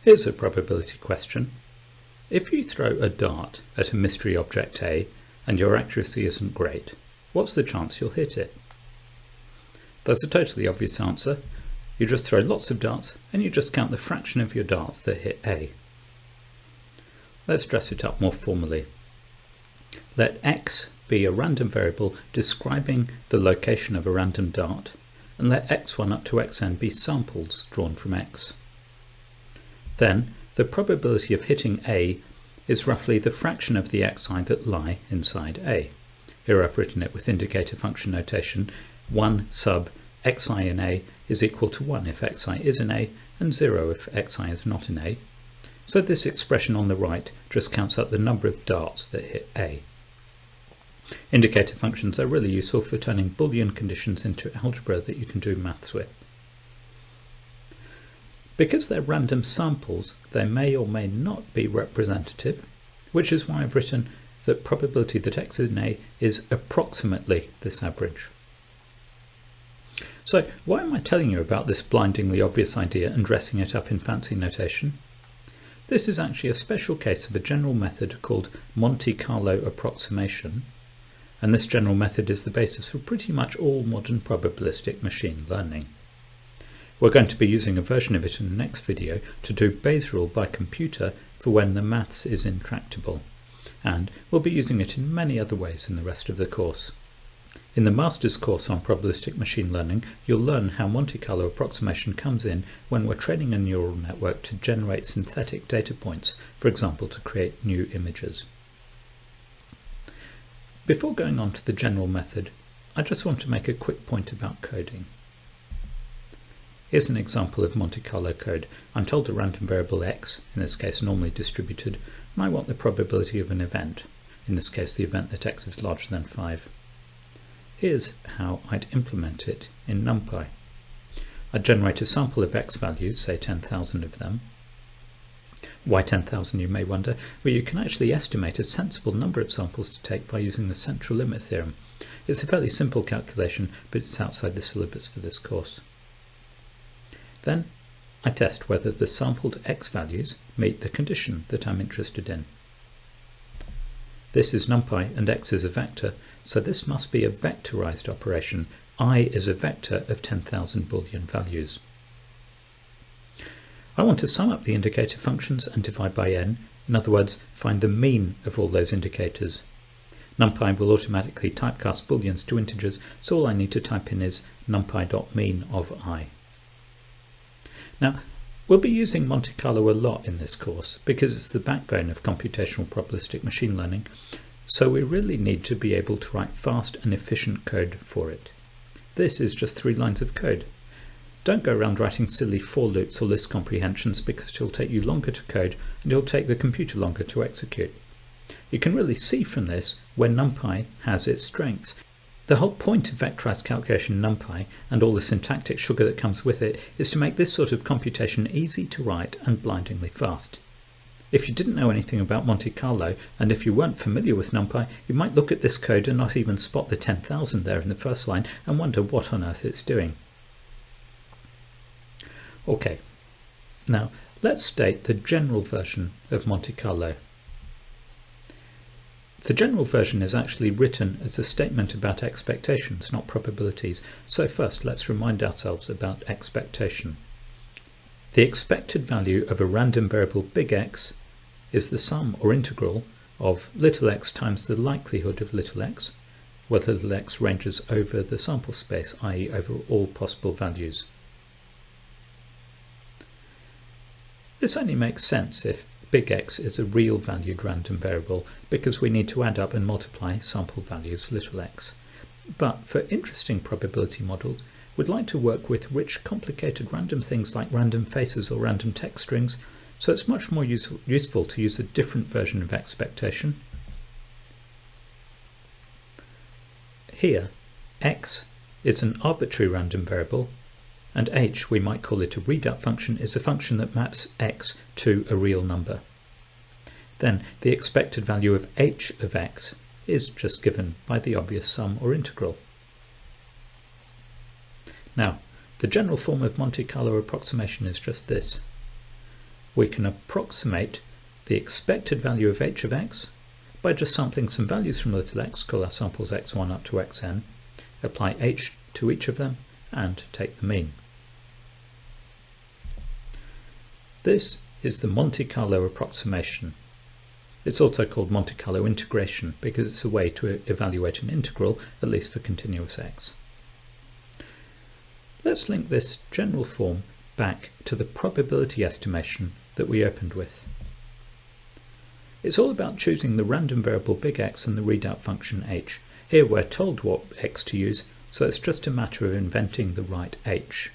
Here's a probability question. If you throw a dart at a mystery object A and your accuracy isn't great, what's the chance you'll hit it? There's a totally obvious answer. You just throw lots of darts and you just count the fraction of your darts that hit A. Let's dress it up more formally. Let x be a random variable describing the location of a random dart, and let x1 up to xn be samples drawn from x. Then the probability of hitting A is roughly the fraction of the xi that lie inside A. Here I've written it with indicator function notation. 1 sub xi in A is equal to 1 if xi is in A and 0 if xi is not in A. So this expression on the right just counts up the number of darts that hit A. Indicator functions are really useful for turning Boolean conditions into algebra that you can do maths with. Because they're random samples, they may or may not be representative, which is why I've written that probability that x in A is approximately this average. So why am I telling you about this blindingly obvious idea and dressing it up in fancy notation? This is actually a special case of a general method called Monte Carlo approximation, and this general method is the basis for pretty much all modern probabilistic machine learning. We're going to be using a version of it in the next video to do base rule by computer for when the maths is intractable, and we'll be using it in many other ways in the rest of the course. In the master's course on probabilistic machine learning, you'll learn how Monte Carlo approximation comes in when we're training a neural network to generate synthetic data points, for example to create new images. Before going on to the general method, I just want to make a quick point about coding. Here's an example of Monte Carlo code. I'm told a random variable x, in this case normally distributed, and I want the probability of an event, in this case the event that x is larger than 5. Here's how I'd implement it in NumPy. I'd generate a sample of x values, say 10,000 of them. Why 10,000, you may wonder? Well, you can actually estimate a sensible number of samples to take by using the central limit theorem. It's a fairly simple calculation, but it's outside the syllabus for this course. Then I test whether the sampled x values meet the condition that I'm interested in. This is NumPy and x is a vector, so this must be a vectorized operation. I is a vector of 10,000 Boolean values. I want to sum up the indicator functions and divide by n, in other words, find the mean of all those indicators. NumPy will automatically typecast booleans to integers, so all I need to type in is numpy.mean of I. Now, we'll be using Monte Carlo a lot in this course because it's the backbone of computational probabilistic machine learning, so we really need to be able to write fast and efficient code for it. This is just 3 lines of code. Don't go around writing silly for loops or list comprehensions because it'll take you longer to code and it'll take the computer longer to execute. You can really see from this where NumPy has its strengths. The whole point of vectorized calculation in NumPy and all the syntactic sugar that comes with it is to make this sort of computation easy to write and blindingly fast. If you didn't know anything about Monte Carlo and if you weren't familiar with NumPy, you might look at this code and not even spot the 10,000 there in the first line and wonder what on earth it's doing. Okay, now let's state the general version of Monte Carlo. The general version is actually written as a statement about expectations, not probabilities. So first, let's remind ourselves about expectation. The expected value of a random variable big X is the sum or integral of little x times the likelihood of little x, where little x ranges over the sample space, i.e. over all possible values. This only makes sense if big X is a real valued random variable because we need to add up and multiply sample values little x. But for interesting probability models, we'd like to work with rich complicated random things like random faces or random text strings, so it's much more useful to use a different version of expectation. Here, x is an arbitrary random variable, and h, we might call it a readout function, is a function that maps x to a real number. Then the expected value of h of x is just given by the obvious sum or integral. Now, the general form of Monte Carlo approximation is just this. we can approximate the expected value of h of x by just sampling some values from little x, call our samples x1 up to xn, apply h to each of them, and take the mean. This is the Monte Carlo approximation. It's also called Monte Carlo integration because it's a way to evaluate an integral, at least for continuous x. Let's link this general form back to the probability estimation that we opened with. It's all about choosing the random variable big X and the readout function h. Here we're told what x to use, so it's just a matter of inventing the right h.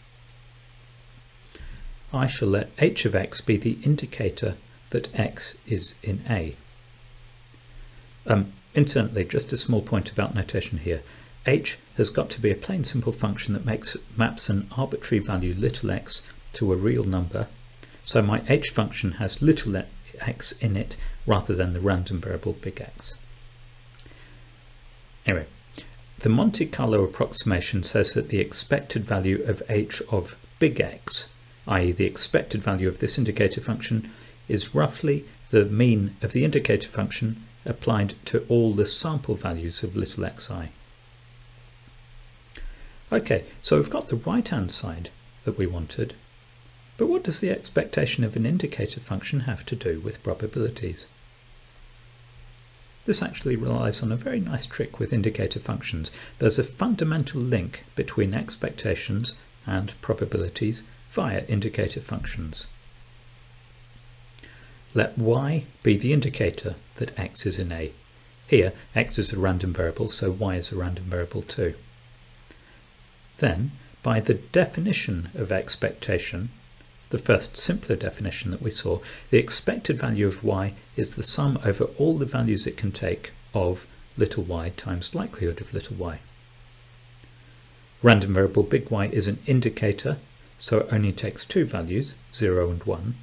I shall let h of x be the indicator that x is in A. Incidentally, just a small point about notation here. H has got to be a plain simple function that maps an arbitrary value little x to a real number, so my h function has little x in it rather than the random variable big X. Anyway, the Monte Carlo approximation says that the expected value of h of big X, i.e. the expected value of this indicator function, is roughly the mean of the indicator function applied to all the sample values of little xi. Okay, so we've got the right-hand side that we wanted, but what does the expectation of an indicator function have to do with probabilities? This actually relies on a very nice trick with indicator functions. There's a fundamental link between expectations and probabilities via indicator functions. Let y be the indicator that x is in A. Here, x is a random variable, so y is a random variable too. Then, by the definition of expectation, the first simpler definition that we saw, the expected value of y is the sum over all the values it can take of little y times likelihood of little y. Random variable big Y is an indicator, so it only takes two values, 0 and 1.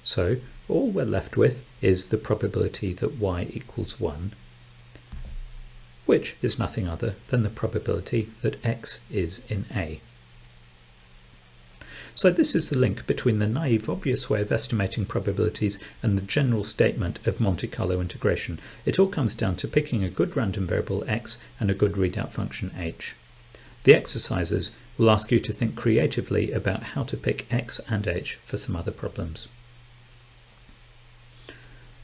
So all we're left with is the probability that y equals 1, which is nothing other than the probability that x is in A. So this is the link between the naive obvious way of estimating probabilities and the general statement of Monte Carlo integration. It all comes down to picking a good random variable x and a good readout function h. The exercises will ask you to think creatively about how to pick x and h for some other problems.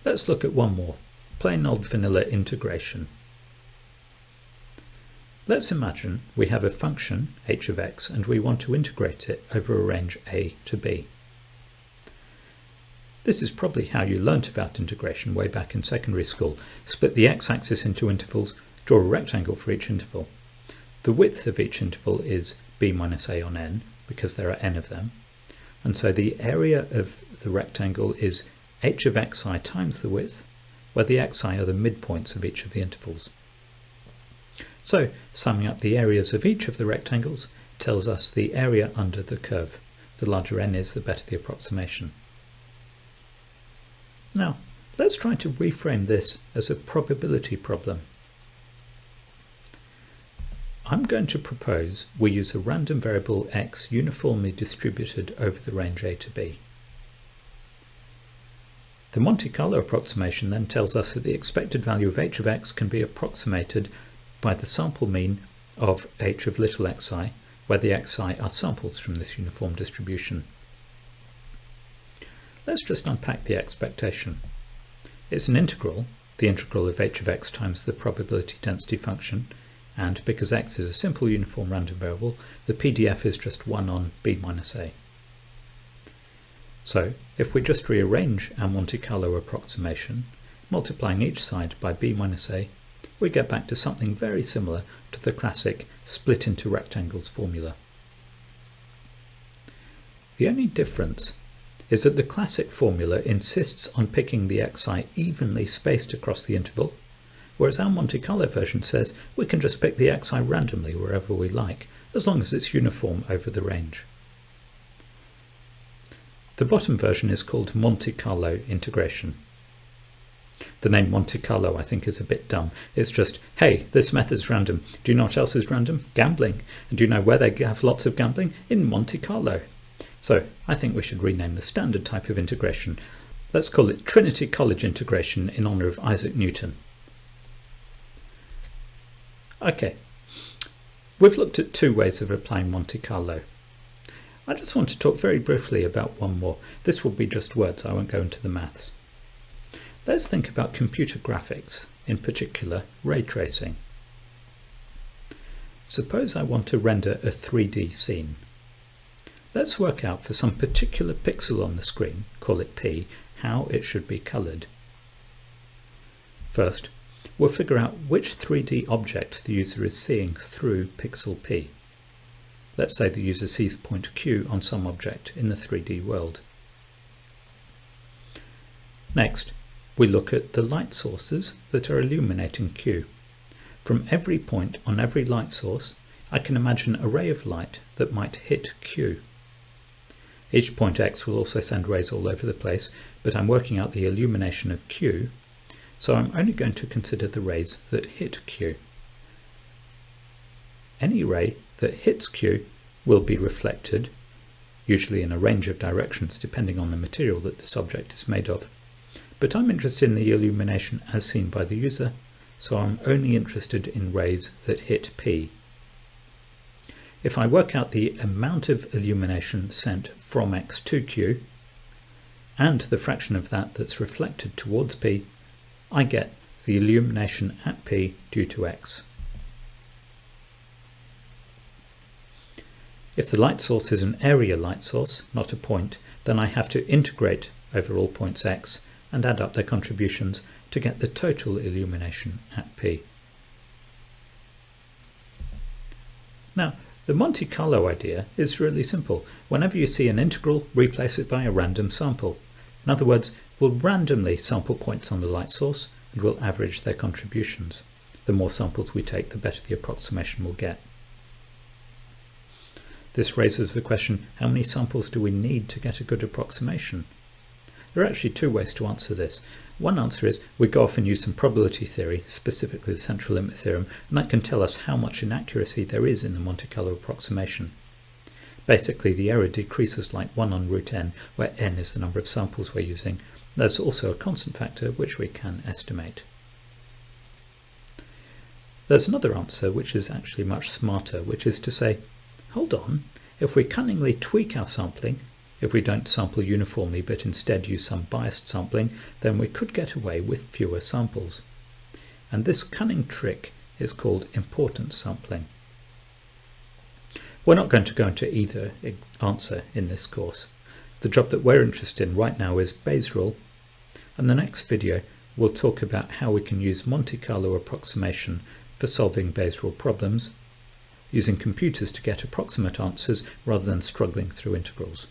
Let's look at one more, plain old vanilla integration. Let's imagine we have a function, h of x, and we want to integrate it over a range a to b. This is probably how you learnt about integration way back in secondary school. Split the x-axis into intervals, draw a rectangle for each interval. The width of each interval is b minus a on n, because there are n of them. And so the area of the rectangle is h of xi times the width, where the xi are the midpoints of each of the intervals. So, summing up the areas of each of the rectangles tells us the area under the curve. The larger n is, the better the approximation. Now, let's try to reframe this as a probability problem. I'm going to propose we use a random variable x uniformly distributed over the range a to b. The Monte Carlo approximation then tells us that the expected value of h of x can be approximated by the sample mean of h of little xi, where the xi are samples from this uniform distribution. Let's just unpack the expectation. It's an integral, the integral of h of x times the probability density function, and because x is a simple uniform random variable, the PDF is just 1 on b minus a. So, if we just rearrange our Monte Carlo approximation, multiplying each side by b minus a, we get back to something very similar to the classic split into rectangles formula. The only difference is that the classic formula insists on picking the xi evenly spaced across the interval, whereas our Monte Carlo version says we can just pick the xi randomly wherever we like, as long as it's uniform over the range. The bottom version is called Monte Carlo integration. The name Monte Carlo, I think, is a bit dumb. It's just, hey, this method's random. Do you know what else is random? Gambling. And do you know where they have lots of gambling? In Monte Carlo. So I think we should rename the standard type of integration. Let's call it Trinity College integration in honour of Isaac Newton. Okay, we've looked at two ways of applying Monte Carlo. I just want to talk very briefly about one more. This will be just words, I won't go into the maths. Let's think about computer graphics, in particular ray tracing. Suppose I want to render a 3D scene. Let's work out for some particular pixel on the screen, call it P, how it should be coloured. First, we'll figure out which 3D object the user is seeing through pixel P. Let's say the user sees point Q on some object in the 3D world. Next, we look at the light sources that are illuminating Q. From every point on every light source, I can imagine a ray of light that might hit Q. Each point X will also send rays all over the place, but I'm working out the illumination of Q, so I'm only going to consider the rays that hit Q. Any ray that hits Q will be reflected, usually in a range of directions depending on the material that this object is made of. But I'm interested in the illumination as seen by the user, so I'm only interested in rays that hit P. If I work out the amount of illumination sent from X to Q, and the fraction of that that's reflected towards P, I get the illumination at P due to X. If the light source is an area light source, not a point, then I have to integrate over all points X and add up their contributions to get the total illumination at P. Now, the Monte Carlo idea is really simple. Whenever you see an integral, replace it by a random sample. In other words, we'll randomly sample points on the light source and we'll average their contributions. The more samples we take, the better the approximation we'll get. This raises the question, how many samples do we need to get a good approximation? There are actually two ways to answer this. One answer is we go off and use some probability theory, specifically the central limit theorem, and that can tell us how much inaccuracy there is in the Monte Carlo approximation. Basically, the error decreases like 1 on root n, where n is the number of samples we're using. There's also a constant factor which we can estimate. There's another answer which is actually much smarter, which is to say, hold on, if we cunningly tweak our sampling, if we don't sample uniformly but instead use some biased sampling, then we could get away with fewer samples. And this cunning trick is called importance sampling. We're not going to go into either answer in this course. The job that we're interested in right now is Bayes' rule, and the next video we'll talk about how we can use Monte Carlo approximation for solving Bayes' rule problems, using computers to get approximate answers rather than struggling through integrals.